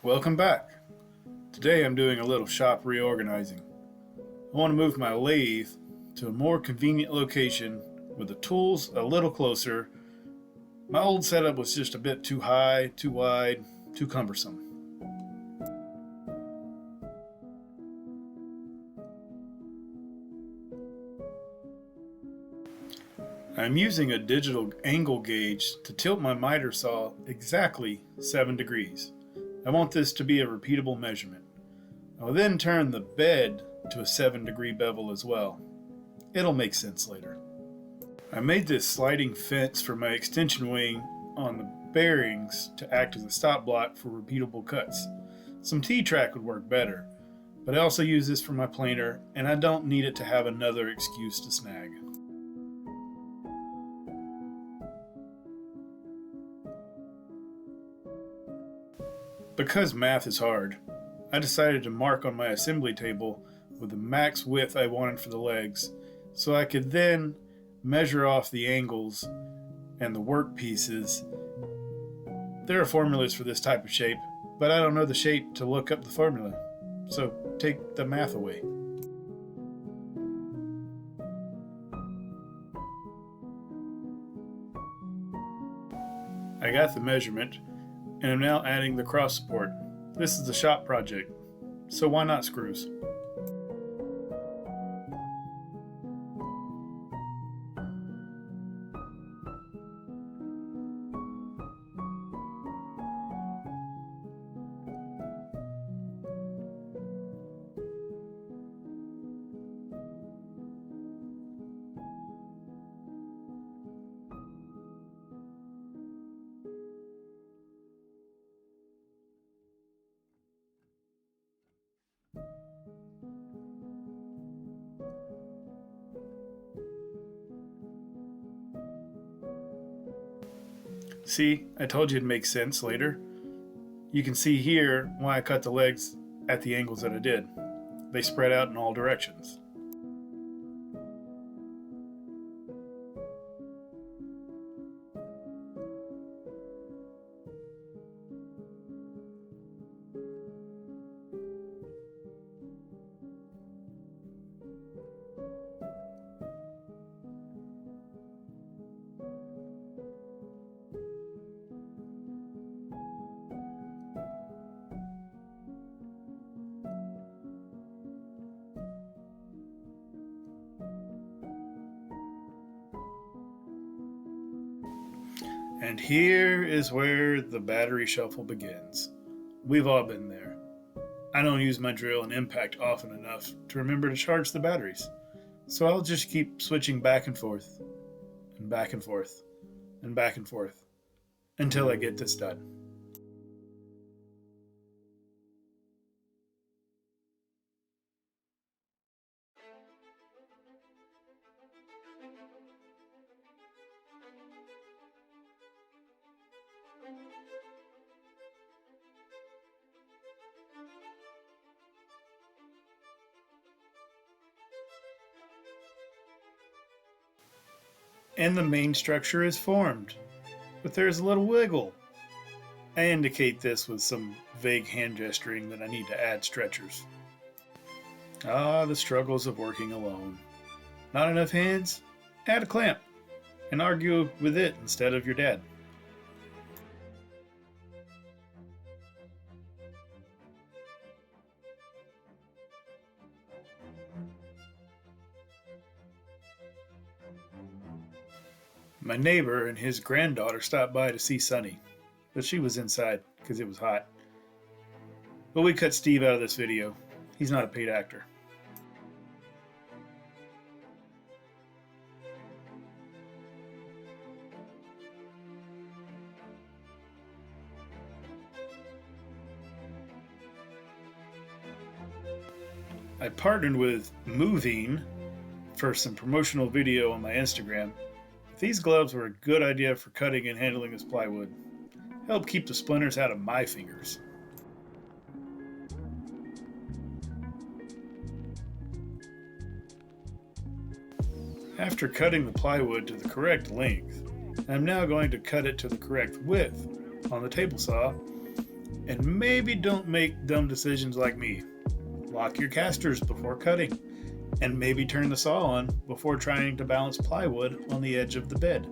Welcome back. Today I'm doing a little shop reorganizing. I want to move my lathe to a more convenient location with the tools a little closer. My old setup was just a bit too high, too wide, too cumbersome. I'm using a digital angle gauge to tilt my miter saw exactly 7 degrees. I want this to be a repeatable measurement. I'll then turn the bed to a 7-degree bevel as well. It'll make sense later. I made this sliding fence for my extension wing on the bearings to act as a stop block for repeatable cuts. Some T-track would work better, but I also use this for my planer and I don't need it to have another excuse to snag. Because math is hard, I decided to mark on my assembly table with the max width I wanted for the legs, so I could then measure off the angles and the work pieces. There are formulas for this type of shape, but I don't know the shape to look up the formula, so take the math away. I got the measurement, and I'm now adding the cross support. This is a shop project, so why not screws? See, I told you it'd make sense later. You can see here why I cut the legs at the angles that I did. They spread out in all directions. And here is where the battery shuffle begins. We've all been there. I don't use my drill and impact often enough to remember to charge the batteries, so I'll just keep switching back and forth, and back and forth, and back and forth, until I get this done. And the main structure is formed, but there's a little wiggle. I indicate this with some vague hand gesturing that I need to add stretchers. Ah, the struggles of working alone. Not enough hands? Add a clamp, and argue with it instead of your dad. My neighbor and his granddaughter stopped by to see Sonny, but she was inside because it was hot. But we cut Steve out of this video. He's not a paid actor. I partnered with Moving for some promotional video on my Instagram. These gloves were a good idea for cutting and handling this plywood. Help keep the splinters out of my fingers. After cutting the plywood to the correct length, I'm now going to cut it to the correct width on the table saw. And maybe don't make dumb decisions like me. Lock your casters before cutting, and maybe turn the saw on before trying to balance plywood on the edge of the bed.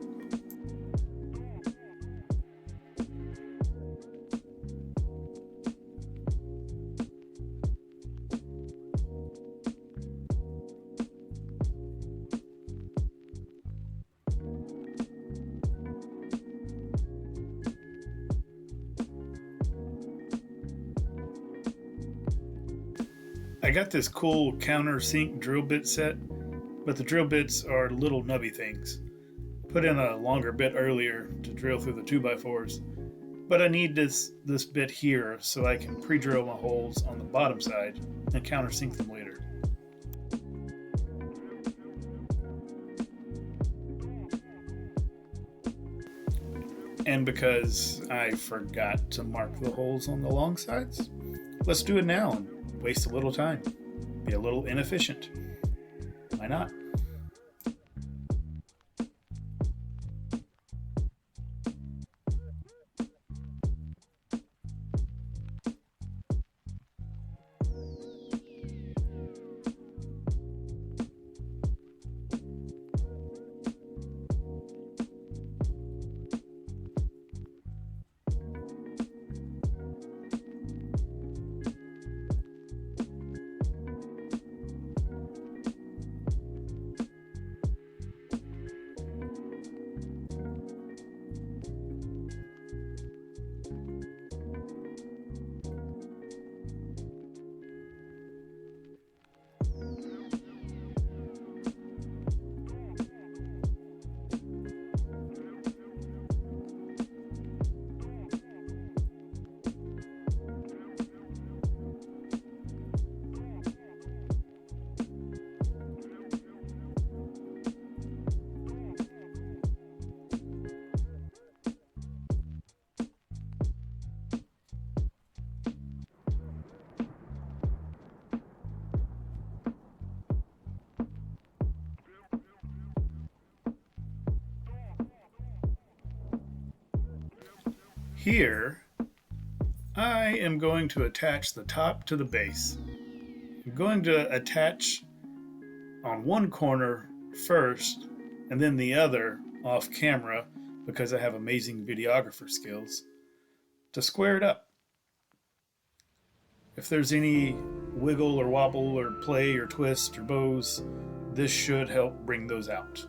I got this cool countersink drill bit set, but the drill bits are little nubby things. Put in a longer bit earlier to drill through the 2x4s, but I need this bit here so I can pre-drill my holes on the bottom side and countersink them later. And because I forgot to mark the holes on the long sides, let's do it now and waste a little time. Be a little inefficient. Why not? Here, I am going to attach the top to the base. I'm going to attach on one corner first and then the other off camera because I have amazing videographer skills to square it up. If there's any wiggle or wobble or play or twist or bows, this should help bring those out.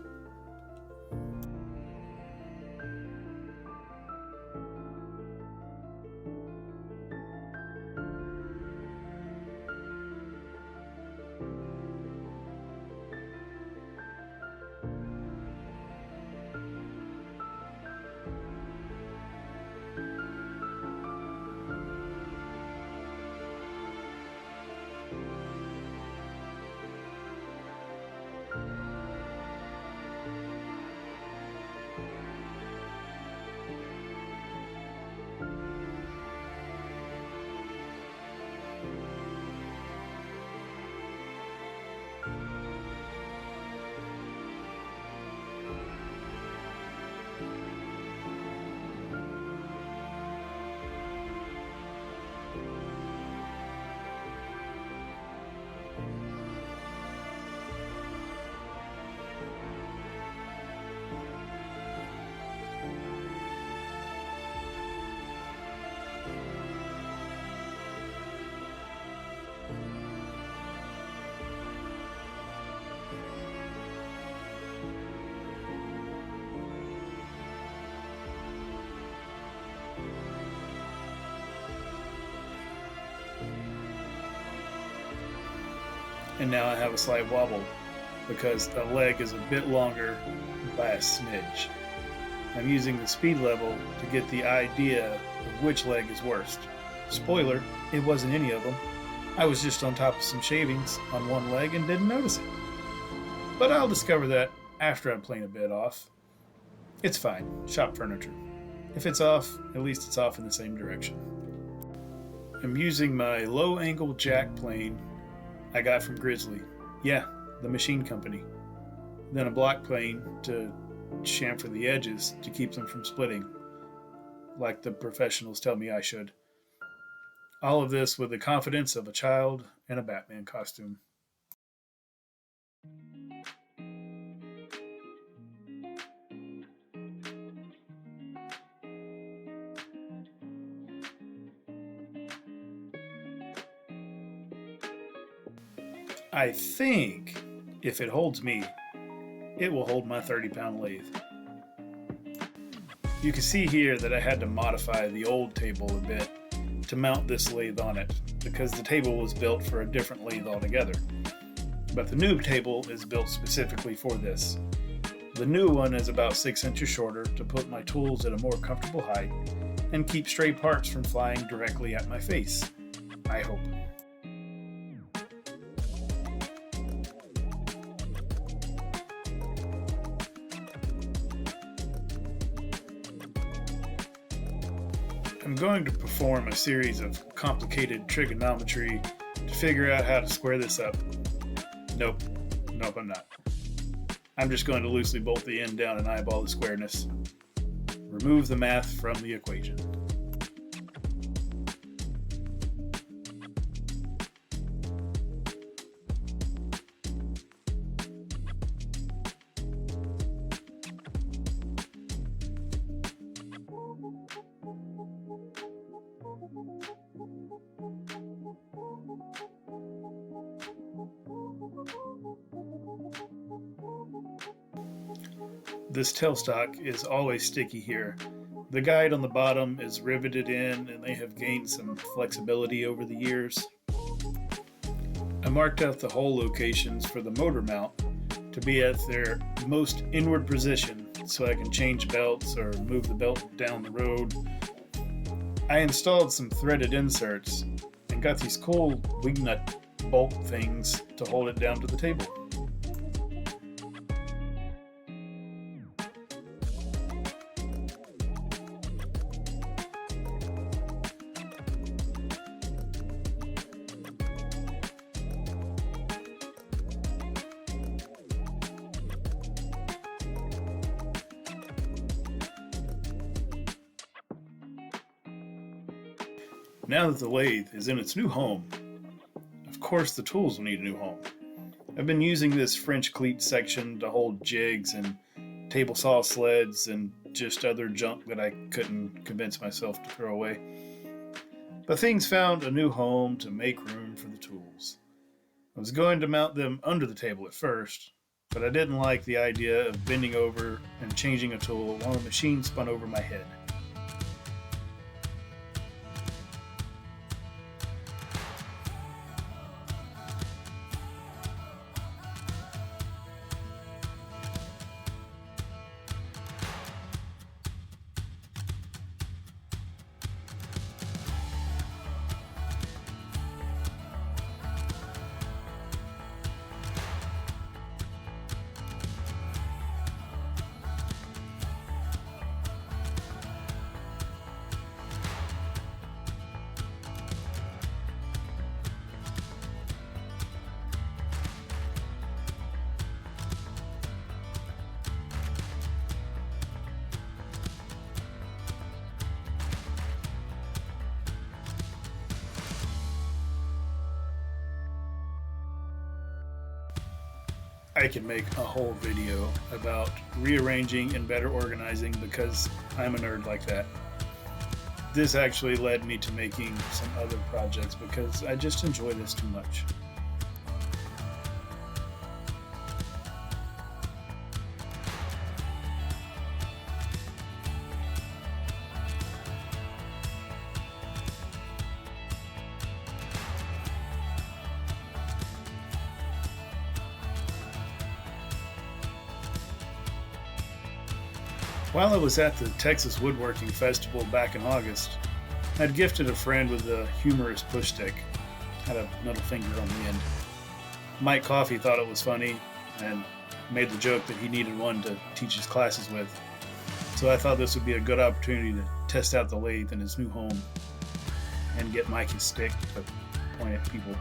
And now I have a slight wobble because the leg is a bit longer by a smidge. I'm using the speed level to get the idea of which leg is worst. Spoiler, it wasn't any of them. I was just on top of some shavings on one leg and didn't notice it. But I'll discover that after I'm playing a bit off. It's fine, shop furniture. If it's off, at least it's off in the same direction. I'm using my low angle jack plane I got from Grizzly. Yeah, the machine company. then a block plane to chamfer the edges to keep them from splitting, like the professionals tell me I should. All of this with the confidence of a child in a Batman costume. I think if it holds me, it will hold my 30-pound lathe. You can see here that I had to modify the old table a bit to mount this lathe on it, because the table was built for a different lathe altogether. But the new table is built specifically for this. The new one is about 6 inches shorter to put my tools at a more comfortable height and keep stray parts from flying directly at my face, I hope. I'm going to perform a series of complicated trigonometry to figure out how to square this up. Nope, I'm not. I'm just going to loosely bolt the end down and eyeball the squareness. Remove the math from the equation. This tailstock is always sticky here. The guide on the bottom is riveted in and they have gained some flexibility over the years. I marked out the hole locations for the motor mount to be at their most inward position so I can change belts or move the belt down the road. I installed some threaded inserts and got these cool wing nut bolt things to hold it down to the table. Now that the lathe is in its new home, of course the tools will need a new home. I've been using this French cleat section to hold jigs and table saw sleds and just other junk that I couldn't convince myself to throw away. But things found a new home to make room for the tools. I was going to mount them under the table at first, but I didn't like the idea of bending over and changing a tool while the machine spun over my head. I can make a whole video about rearranging and better organizing because I'm a nerd like that. This actually led me to making some other projects because I just enjoy this too much. While I was at the Texas Woodworking Festival back in August, I'd gifted a friend with a humorous push stick. Had a middle finger on the end. Mike Coffey thought it was funny and made the joke that he needed one to teach his classes with. So I thought this would be a good opportunity to test out the lathe in his new home and get Mike his stick to point at people.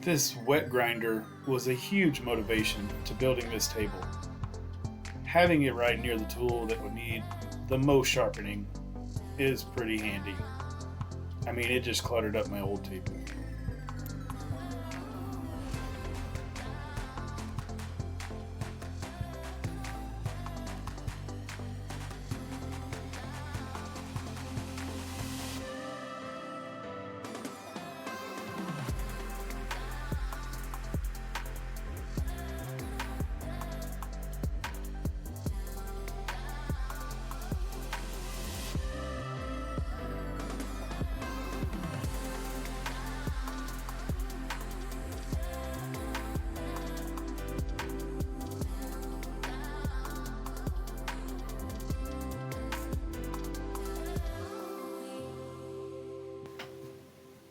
This wet grinder was a huge motivation to building this table. Having it right near the tool that would need the most sharpening is pretty handy. I mean, it just cluttered up my old table.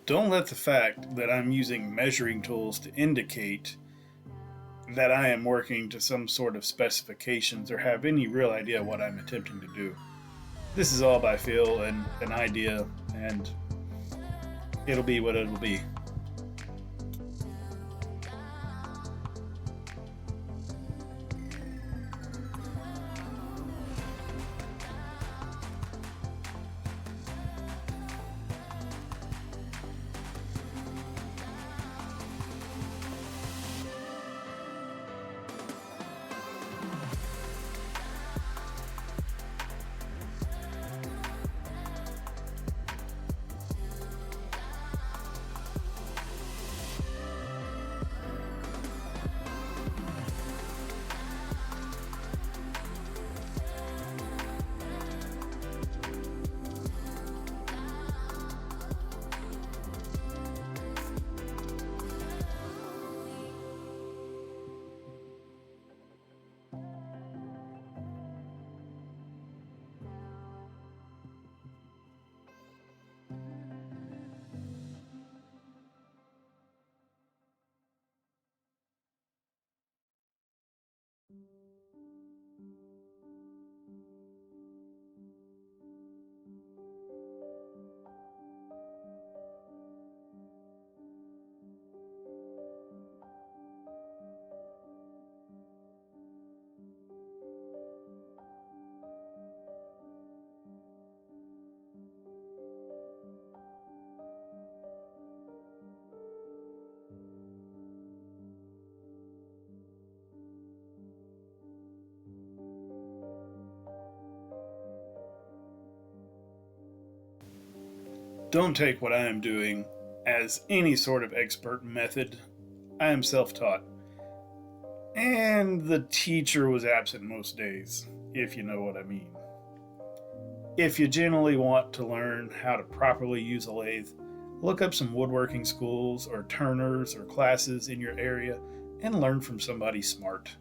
Don't let the fact that I'm using measuring tools to indicate that I am working to some sort of specifications or have any real idea what I'm attempting to do. This is all by feel and an idea, and it'll be what it'll be. Don't take what I am doing as any sort of expert method. I am self taught. And the teacher was absent most days, if you know what I mean. If you generally want to learn how to properly use a lathe, look up some woodworking schools or turners or classes in your area and learn from somebody smart.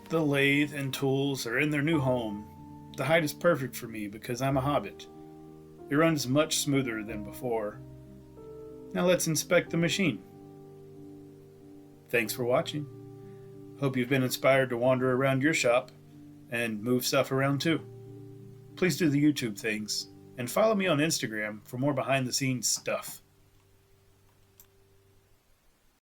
The lathe and tools are in their new home. The height is perfect for me because I'm a hobbit. It runs much smoother than before. Now let's inspect the machine. Thanks for watching. Hope you've been inspired to wander around your shop and move stuff around too. Please do the YouTube things and follow me on Instagram for more behind the scenes stuff.